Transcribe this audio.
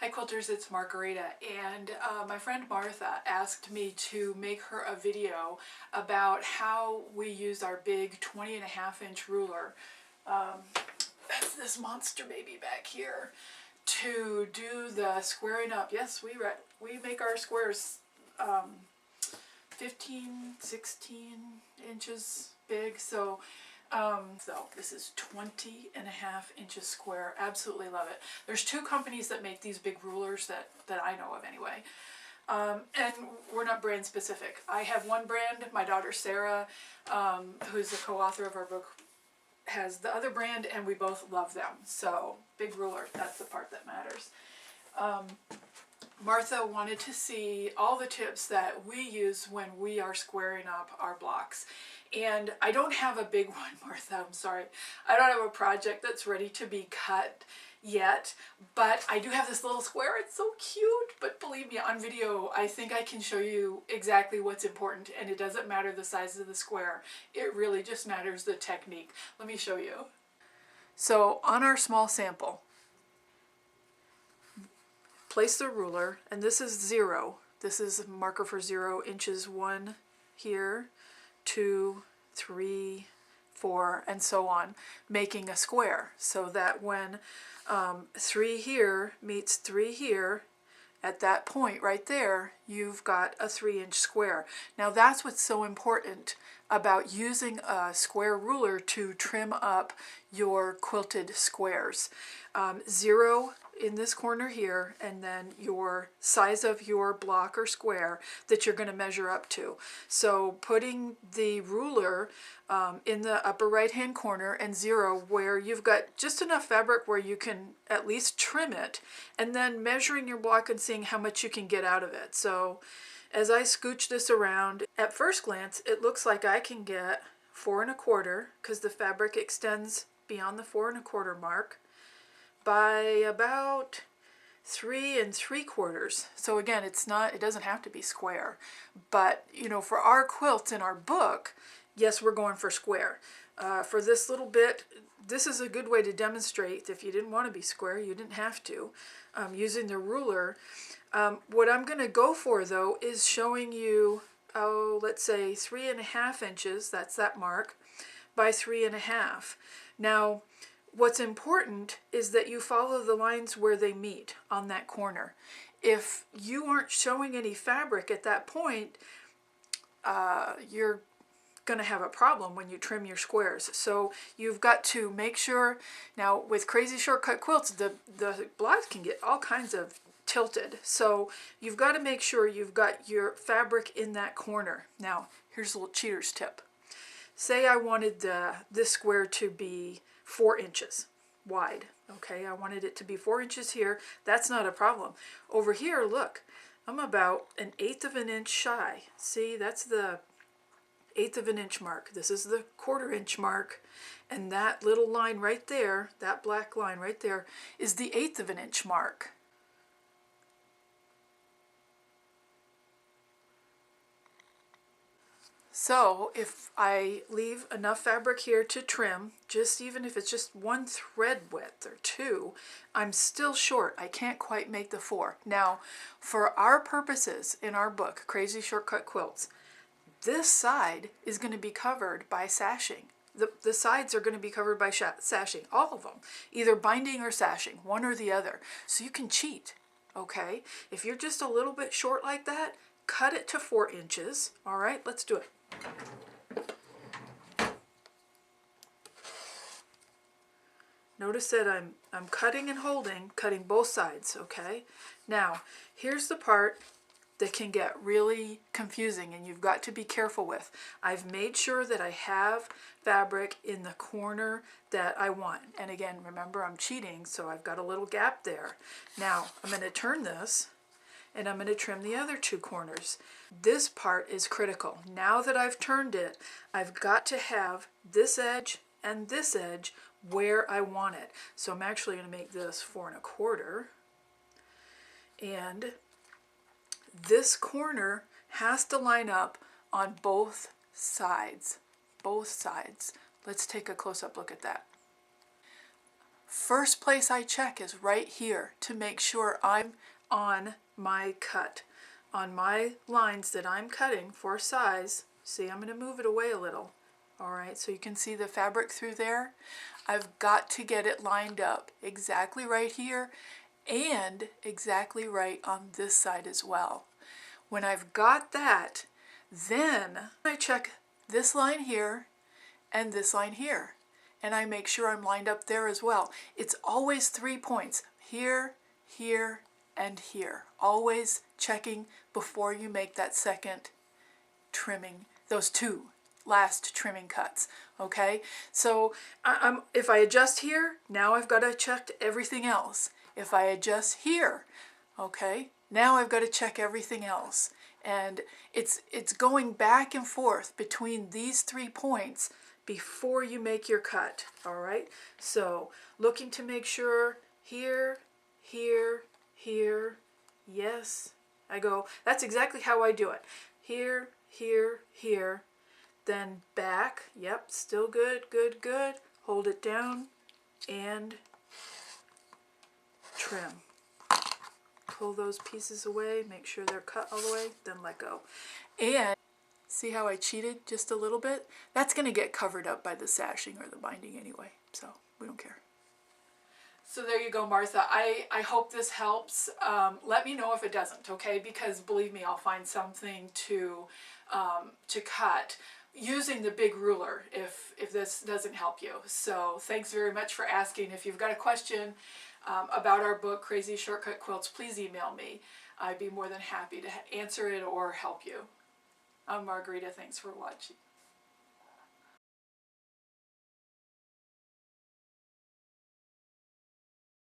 Hi Quilters, it's Margarita, and my friend Martha asked me to make her a video about how we use our big 20.5 inch ruler, that's this monster baby back here, to do the squaring up. Yes, we make our squares 15, 16 inches big, so this is 20.5 inches square. Absolutely love it. There's two companies that make these big rulers that I know of anyway. And we're not brand specific. I have one brand, my daughter Sarah, who's the co-author of our book, has the other brand, and we both love them. So, big ruler, that's the part that matters. Martha wanted to see all the tips that we use when we are squaring up our blocks. And I don't have a big one, Martha, I'm sorry. I don't have a project that's ready to be cut yet, but I do have this little square. It's so cute, but believe me, on video, I think I can show you exactly what's important, and it doesn't matter the size of the square. It really just matters the technique. Let me show you. So on our small sample, place the ruler, and this is 0. This is a marker for 0 inches, 1 here, 2, 3, 4, and so on, making a square, so that when 3 here meets 3 here, at that point right there, you've got a 3-inch square. Now that's what's so important about using a square ruler to trim up your quilted squares. 0 in this corner here, and then your size of your block or square that you're going to measure up to. So putting the ruler in the upper right hand corner, and 0 where you've got just enough fabric where you can at least trim it, and then measuring your block and seeing how much you can get out of it. So as I scooch this around, at first glance it looks like I can get 4 1/4, because the fabric extends beyond the 4 1/4 mark, by about 3 3/4. So again, it doesn't have to be square, but you know, for our quilts in our book, yes, we're going for square. For this little bit, this is a good way to demonstrate if you didn't want to be square, you didn't have to, using the ruler. What I'm going to go for though is showing you, let's say 3.5 inches, that's that mark, by 3.5. Now, what's important is that you follow the lines where they meet on that corner. If you aren't showing any fabric at that point, you're going to have a problem when you trim your squares. So you've got to make sure, now with Crazy Shortcut Quilts, the blocks can get all kinds of tilted. So you've got to make sure you've got your fabric in that corner. Now, here's a little cheater's tip. Say I wanted this square to be 4 inches wide. Okay, I wanted it to be 4 inches here. That's not a problem. Over here, look, I'm about 1/8 of an inch shy. See, that's the 1/8 of an inch mark. This is the 1/4 inch mark, and that little line right there, that black line right there, is the 1/8 of an inch mark. So if I leave enough fabric here to trim, just even if it's just 1 thread width or 2, I'm still short. I can't quite make the 4. Now, for our purposes in our book, Crazy Shortcut Quilts, this side is going to be covered by sashing. The sides are going to be covered by sashing, all of them, either binding or sashing, one or the other. So you can cheat, okay? If you're just a little bit short like that, cut it to 4 inches. All right, let's do it. Notice that I'm cutting and holding, cutting both sides, okay? Now, here's the part that can get really confusing and you've got to be careful with. I've made sure that I have fabric in the corner that I want. And again, remember, I'm cheating, so I've got a little gap there. Now, I'm going to turn this, and I'm going to trim the other 2 corners. This part is critical. Now that I've turned it, I've got to have this edge and this edge where I want it. So I'm actually going to make this 4 1/4. And this corner has to line up on both sides. Both sides. Let's take a close-up look at that. first place I check is right here to make sure I'm on my cut. On my lines that I'm cutting for size, see, I'm going to move it away a little. Alright, so you can see the fabric through there. I've got to get it lined up exactly right here and exactly right on this side as well. When I've got that, then I check this line here and this line here. And I make sure I'm lined up there as well. It's always 3 points. Here, here, and here. Always checking before you make that second trimming, those 2 last trimming cuts. Okay, so if I adjust here, now I've got to check everything else. If I adjust here, okay, now I've got to check everything else. And it's going back and forth between these 3 points before you make your cut. All right, so looking to make sure here, here, here, yes, I go, that's exactly how I do it. Here, here, here, then back, yep, still good, good, good, hold it down, and trim. Pull those pieces away, make sure they're cut all the way, then let go. And see how I cheated just a little bit? That's going to get covered up by the sashing or the binding anyway, so we don't care. So there you go, Martha. I hope this helps. Let me know if it doesn't, okay? Because believe me, I'll find something to cut using the big ruler if this doesn't help you. So thanks very much for asking. If you've got a question about our book, Crazy Shortcut Quilts, please email me. I'd be more than happy to answer it or help you. I'm Margarita. Thanks for watching.